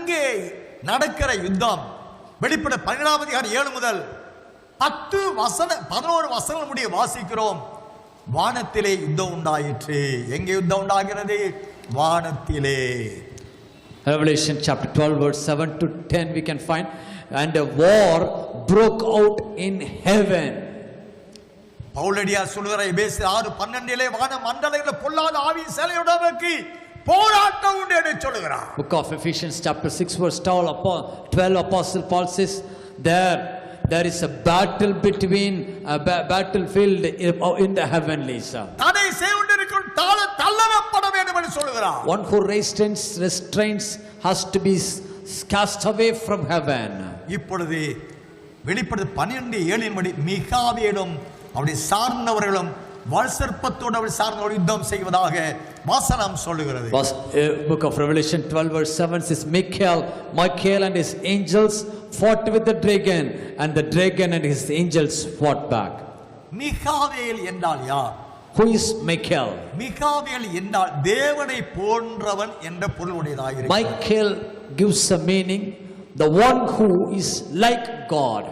அங்கே நடக்கிற யுத்தம் வெளிப்பட 12ஆம் அதிகாரம் 7 முதல் 11 வசனங்கள் முடிய வாசிக்கிறோம். வானத்திலே யுத்தம் உண்டாயிற்று. எங்கே யுத்தம் உண்டாகிறது? வானத்திலே. Revelation chapter 12 verse 7 to 10 we can find, and a war broke out in heaven. பவுலடியா சொல்லுகிற எபேசியர் 6:12 வான மண்டலங்களில் பொல்லாத ஆவி சேனையுடனுக்கு போராட்டம் உண்டு என்று சொல்லுகிறார். Book of Ephesians chapter 6 verse 12 Apostle Paul says there is a battle between a battlefield in the heavenlies. தடை செய்யப்பட்டிருக்கும் தள்ளப்பட வேண்டும் என்று சொல்லுகிறார். One who restrains has to be cast away from heaven. இப்பொழுது வெளிப்படுது 12:7 படி மிகாவேலும் அவருடைய சார்ந்தவர்களும் வல்சர்ப்பத்தோடு அவர் சார்ந்தவர்கள் யுத்தம் செய்வதாக வசனம் சொல்லுகிறது. Book of Revelation 12 verse 7 says Michael and his angels fought with the dragon, and the dragon and his angels fought back. மிகாவேல் என்றால் யார்? Who is Michael? மிகாவேல் என்றால் தேவனை போன்றவன் என்ற பொருள் உடையதாக இருக்கிறது. Michael gives a meaning, the one who is like God.